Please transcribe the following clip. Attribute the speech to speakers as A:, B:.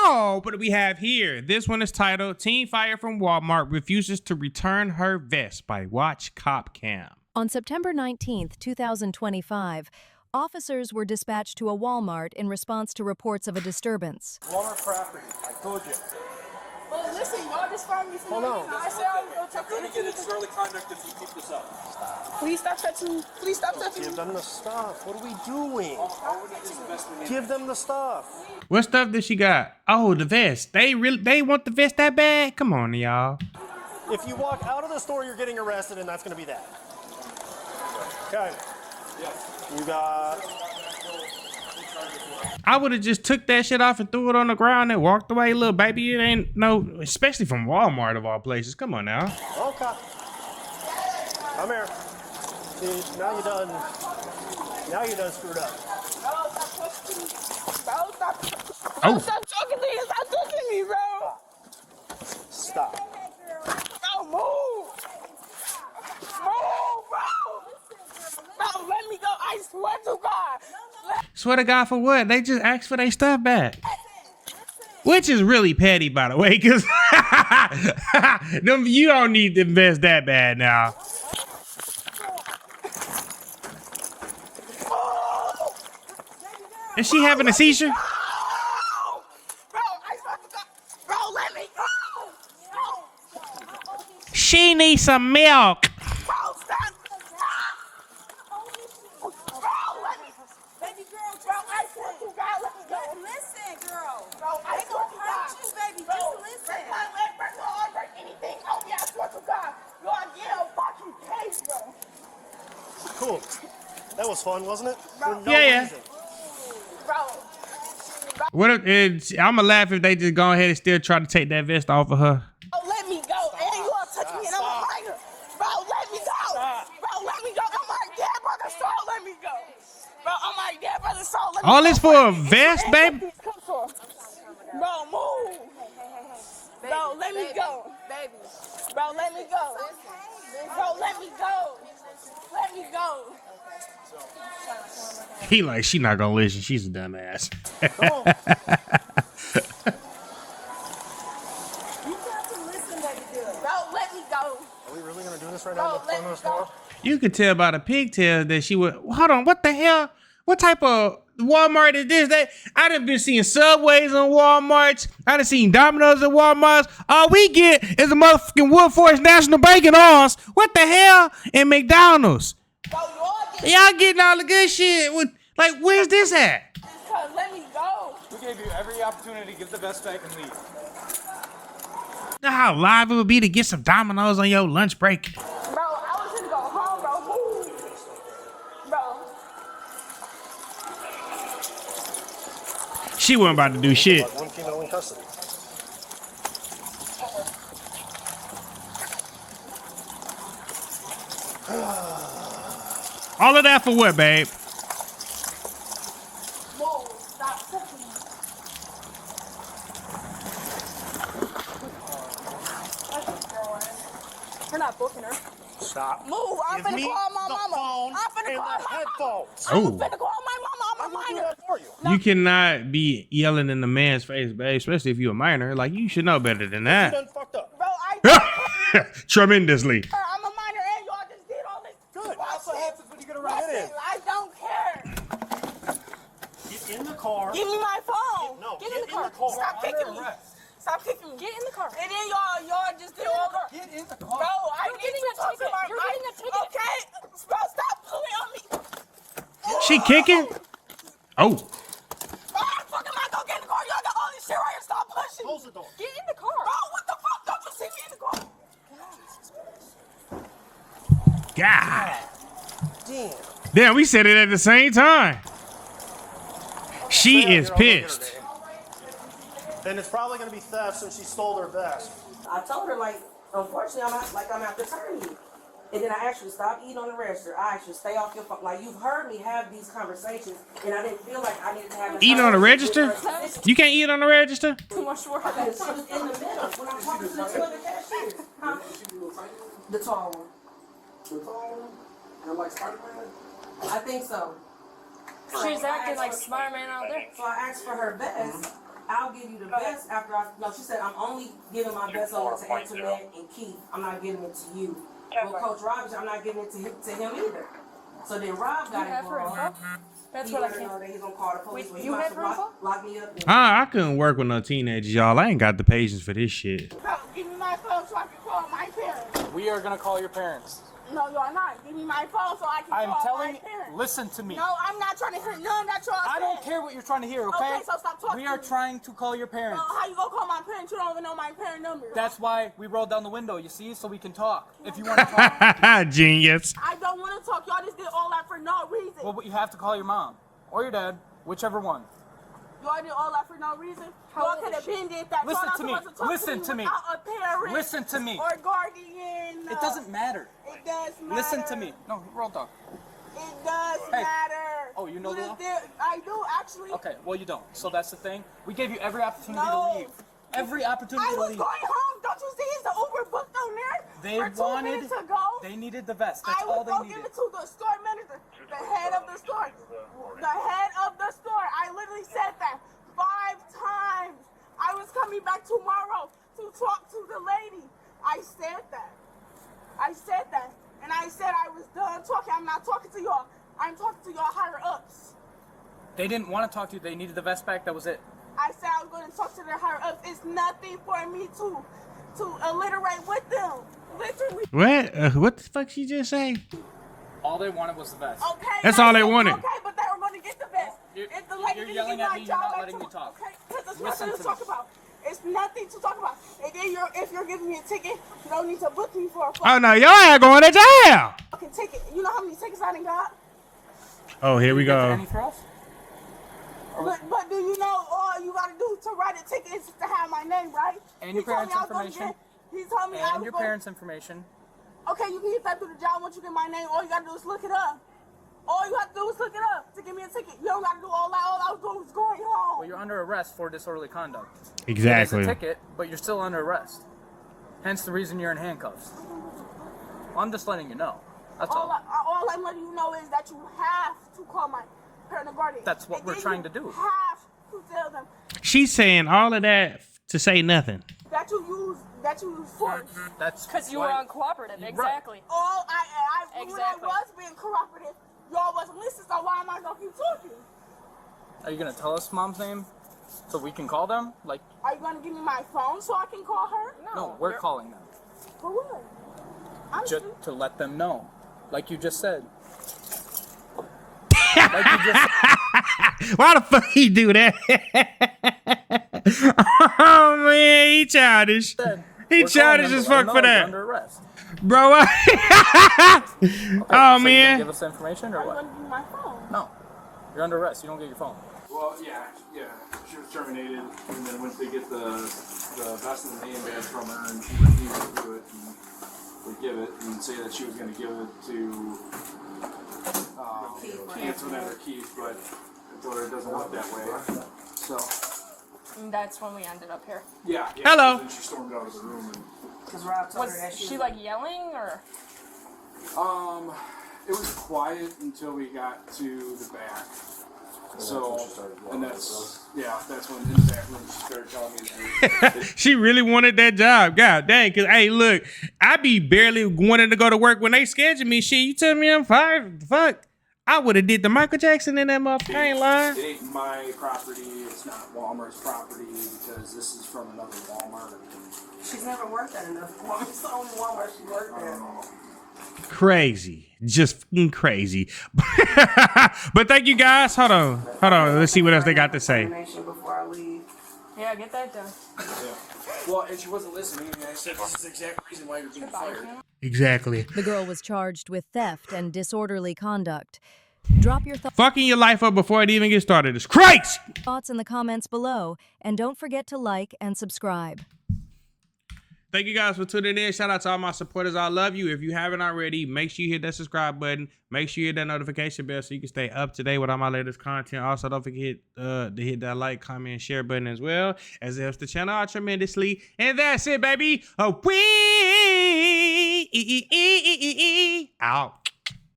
A: Oh, what do we have here? This one is titled Teen Fire from Walmart Refuses to Return Her Vest by Watch Cop Cam.
B: On September 19th, 2025, officers were dispatched to a Walmart in response to reports of a disturbance.
C: Walmart property, I told you.
D: Well, listen, y'all just find me some.
C: Hold on.
D: I said I was going to check
C: You're going to get into early conduct if you keep this up. Stop.
D: Please stop touching me. Please stop touching me.
C: Give them the stuff. What are we doing? Give them the stuff.
A: What stuff does she got? Oh, the vest. They want the vest that bad? Come on, y'all.
C: If you walk out of the store, you're getting arrested, and that's going to be that. Okay. You got...
A: I would have just took that shit off and threw it on the ground and walked away, little baby. It ain't no, especially from Walmart of all places. Come on now.
C: Okay. Come here. See, now you're done. Now you're done screwed up.
D: Bro, stop touching me. Bro, stop.
A: Oh.
D: Bro, stop talking to me. Stop touching me, bro.
C: Stop.
D: Bro, move. Move, bro. Bro, let me go. I swear to God.
A: Swear to God for what? They just asked for their stuff back. Which is really petty, by the way, because you don't need to invest that bad now. Is she having a seizure?
D: Bro, I swear to God. Bro, let me go.
A: She needs some milk.
D: Bro, stop. Bro, let me.
E: Baby girl,
D: Bro, I swear to God, let me go.
E: listen, girl.
D: Bro, I
E: They
D: swear
E: gonna
D: to
E: hurt
D: God.
E: you, baby.
D: Bro,
E: Just listen.
D: break my leg, break my arm, break anything. Oh, yeah, I swear to God. Y'all get a fucking case, bro.
C: Cool. That was fun, wasn't it? For no
A: Yeah.
C: reason.
D: Bro.
A: What if I'm gonna laugh if they just go ahead and still try to take that vest off of her?
D: Oh, let me go. And you all touch me and I'm a minor. Bro, let me go. Bro, let me go. I'm my dead brother's soul. Let me go. Bro, I'm my dead brother's soul. Let me
A: All
D: go.
A: this for a vest, baby?
D: Bro, move. Bro, let me go.
E: Baby.
D: Bro, let me go. Bro, let me go. Let me go.
A: He like, she not gonna listen. She's a dumbass.
C: Come on.
E: You got to listen, baby girl.
D: Bro, let me go.
C: Are we really going to do this right now in
D: Bro,
C: the front of the
D: let me
C: store?
D: go.
A: You could tell by the pigtails that she would. Hold on, what the hell? What type of Walmart is this? I done been seeing Subways on Walmarts. I done seen Domino's at Walmarts. All we get is a motherfucking Woodforest National Bank and ours. What the hell? And McDonald's.
D: Bro,
A: Y'all getting all the good shit. Like, where's this at?
D: let me go.
F: We gave you every opportunity to get the vest back and leave.
A: Know how live it would be to get some Domino's on your lunch break.
D: Bro, I was gonna go home, bro. Move. Bro.
A: She wasn't about to do shit.
C: One female in custody.
A: All of that for what, babe?
D: Move. Stop touching me. We're not booking her.
C: Stop.
D: Move. I'm
C: Give
D: finna
C: me
D: call my
C: the
D: mama.
C: phone
D: I'm finna
C: and
D: call
C: the
D: my mama.
C: headphones.
D: I'm
A: Oh.
D: finna call my mama. I'm a
C: I'm going to do
D: minor.
C: that for you.
A: You cannot be yelling in the man's face, babe, especially if you're a minor. Like, you should know better than
C: You
A: that.
C: done fucked up.
D: Bro, I
A: Tremendously.
D: I'm a minor and y'all just did all this.
C: Good.
F: That's what happens when you get arrested.
C: Get in.
D: I don't care.
C: Get in the car.
D: Give me my phone.
C: No,
D: Get
C: get
D: in the car. Stop
F: Under
D: kicking me.
F: arrest.
D: Stop kicking me. Get in the car. And then y'all just did all the.
F: Get in the
D: Bro,
F: car.
D: I need to talk to my
E: You're getting a ticket.
D: Okay? Bro, stop pulling on me.
A: She kicking? Oh.
D: Bro, how the fuck am I gonna get in the car? Y'all got all this shit right here. Stop pushing.
C: Close the door.
D: Get in the car. Bro, what the fuck? Don't you see me in the car?
A: God.
C: Damn.
A: Damn, we said it at the same time. She is pissed.
C: And it's probably going to be theft since she stole her vest.
G: I told her, like, unfortunately, I'm out to turn you. And then I actually stopped eating on the register. I actually stay off your phone. Like, you've heard me have these conversations, and I didn't feel like I needed to have
A: Eating on the register? You can't eat on the register?
G: Too much work. She was in the middle when I'm talking to the two other cashiers. Huh? The tall one. The tall one? And like Spider-Man? I think so.
E: She's acting like Spider-Man out there.
G: So I asked for her vest, I'll give you the best after I. No, she said I'm only giving my best over to Antoinette and Keith. I'm not giving it to you. Well, Coach Rob, I'm not giving it to him either. So then Rob got involved.
E: That's
G: He
E: what I
G: let her know
E: can't.
G: that he's gonna call the police. Well,
E: You
G: about
E: had
G: to
E: her info?
G: lock me up.
A: I couldn't work with no teenagers, y'all. I ain't got the patience for this shit.
D: Bro, give me my phone so I can call my parents.
F: We are gonna call your parents.
D: No, you're not. Give me my phone so I can
F: I'm
D: call
F: telling
D: my
F: you,
D: parents.
F: listen to me.
D: No, I'm not trying to hear none that y'all
F: I don't
D: said.
F: care what you're trying to hear, okay?
D: Okay, so stop talking
F: We are
D: to me.
F: trying to call your parents.
D: No, how you gonna call my parents? You don't even know my parent number.
F: That's why we rolled down the window, you see, so we can talk. If you want to talk,
A: Genius.
D: I don't want to talk. Y'all just did all that for no reason.
F: well, you have to call your mom or your dad, whichever one.
D: Y'all did all that for no reason.
E: How
D: Y'all
E: old
D: could
E: is
D: have been did that.
F: Listen
D: Y'all
F: to
D: not
F: me.
D: supposed talk
F: Listen to me.
D: without a parent.
F: Listen to me.
D: Or guardian.
F: It doesn't matter.
D: It does matter.
F: Listen to me. No, roll dog.
D: It does
F: Hey.
D: matter.
F: Oh, you know the law?
D: I do actually.
F: Okay, well you don't. So that's the thing. We gave you every opportunity
D: No.
F: to leave. Every opportunity
D: I
F: to
D: was
F: leave.
D: going home. Don't you see? Is the Uber booked on there?
F: They
D: for 2
F: wanted.
D: minutes ago.
F: They needed the vest. That's
D: I
F: all
D: was
F: they
D: gonna
F: needed.
D: give it to the store manager, the head of the store. The head of the store. I literally said that 5 times. I was coming back tomorrow to talk to the lady. I said that. I said that. And I said I was done talking. I'm not talking to y'all. I'm talking to y'all higher ups.
F: They didn't want to talk to you. They needed the vest back. That was it.
D: I said I was going to talk to their higher ups. It's nothing for me to alliterate with them. Literally.
A: What the fuck she just say?
F: All they wanted was the vest.
D: Okay.
A: That's
D: I
A: all they
D: said,
A: wanted.
D: Okay, but they were going to get the best. If the lady
F: You're
D: didn't
F: yelling
D: get
F: at
D: my
F: me, you're
D: job
F: not
D: back
F: letting me talk.
D: Okay, because that's
F: Listen
D: nothing to
F: to
D: talk
F: me.
D: about. It's nothing to talk about. And then if you're giving me a ticket, you don't need to book me for a
A: Oh no, y'all ain't going to jail.
D: fucking ticket. You know how many tickets I done got?
A: Oh, here we go.
F: Any for us?
D: But do you know all you got to do to write a ticket is to have my name, right?
F: And
D: He
F: your
D: told me
F: parents'
D: I was gonna
F: information.
D: He told me I
F: And
D: was
F: your
D: gonna-
F: parents' information.
D: Okay, you can get that through the job once you get my name. All you got to do is look it up. All you have to do is look it up to give me a ticket. You don't got to do all that. All I was doing was going home.
F: Well, you're under arrest for disorderly conduct.
A: Exactly.
F: It's a ticket, but you're still under arrest. Hence the reason you're in handcuffs. Well, I'm just letting you know. That's all.
D: All I'm letting you know is that you have to call my parental guardian.
F: That's what
D: And
F: we're
D: then
F: trying
D: you
F: to do.
D: Have to tell them
A: She's saying all of that to say nothing.
D: that you use force.
F: That's
E: Because you were
F: why-
E: uncooperative,
F: Right.
E: exactly.
D: All when I
E: Exactly.
D: was being cooperative, y'all wasn't listening. So why am I gonna keep talking?
F: Are you gonna tell us mom's name so we can call them? Like,
D: Are you gonna give me my phone so I can call her?
F: no, we're calling them
D: For what? I'm
F: just to let them know, like you just said. Like you just said.
A: Why the fuck he do that? Oh man, he childish. He
F: We're calling
A: childish
F: them
A: as
F: to let
A: fuck
F: them
A: for
F: know you're
A: that,
F: Under arrest.
A: bro.
F: Okay,
A: Oh
F: so you gonna
A: man.
F: give us the information or
D: I'm
F: what?
D: gonna give you my phone.
F: No, you're under arrest. You don't get your phone.
H: Well, yeah. She was terminated, and then once they get the vest and the name badge from her, and she refused to do it, and would give it, and say that she was going to give it to Antoinette or Keith, but I told her it doesn't work that way. So,
E: And that's when we ended up here.
H: yeah.
A: Hello.
H: Then she stormed out of the room, and
G: Because Rob told
E: Was
G: her that
E: she like yelling or?
H: it was quiet until we got to the back. So, and that's when in the back room she started telling me that
A: She really wanted that job. God dang. Cause hey, look, I be barely wanting to go to work when they schedule me. Shit, you tell me I'm fired. Fuck. I would have did the Michael Jackson in that motherfucker. I ain't lying.
H: it ain't my property, it's not Walmart's property, because this is from another Walmart.
G: She's never worked at enough Walmart. It's the only Walmart she worked at.
A: Crazy. Just fucking crazy. But thank you guys. Hold on. Let's see what else they got to say.
G: Information before I leave.
E: Yeah, get that done.
H: Yeah. Well, and she wasn't listening, and I said, this is the exact reason why you're being fired.
A: Exactly.
B: The girl was charged with theft and disorderly conduct. Drop your
A: Fucking your life up before it even gets started is crazy.
B: thoughts in the comments below, and don't forget to like and subscribe.
A: Thank you guys for tuning in. Shout out to all my supporters. I love you. If you haven't already, make sure you hit that subscribe button. Make sure you hit that notification bell so you can stay up to date with all my latest content. Also, don't forget to hit that like, comment, and share button as well, as it helps the channel out tremendously. And that's it, baby. We out.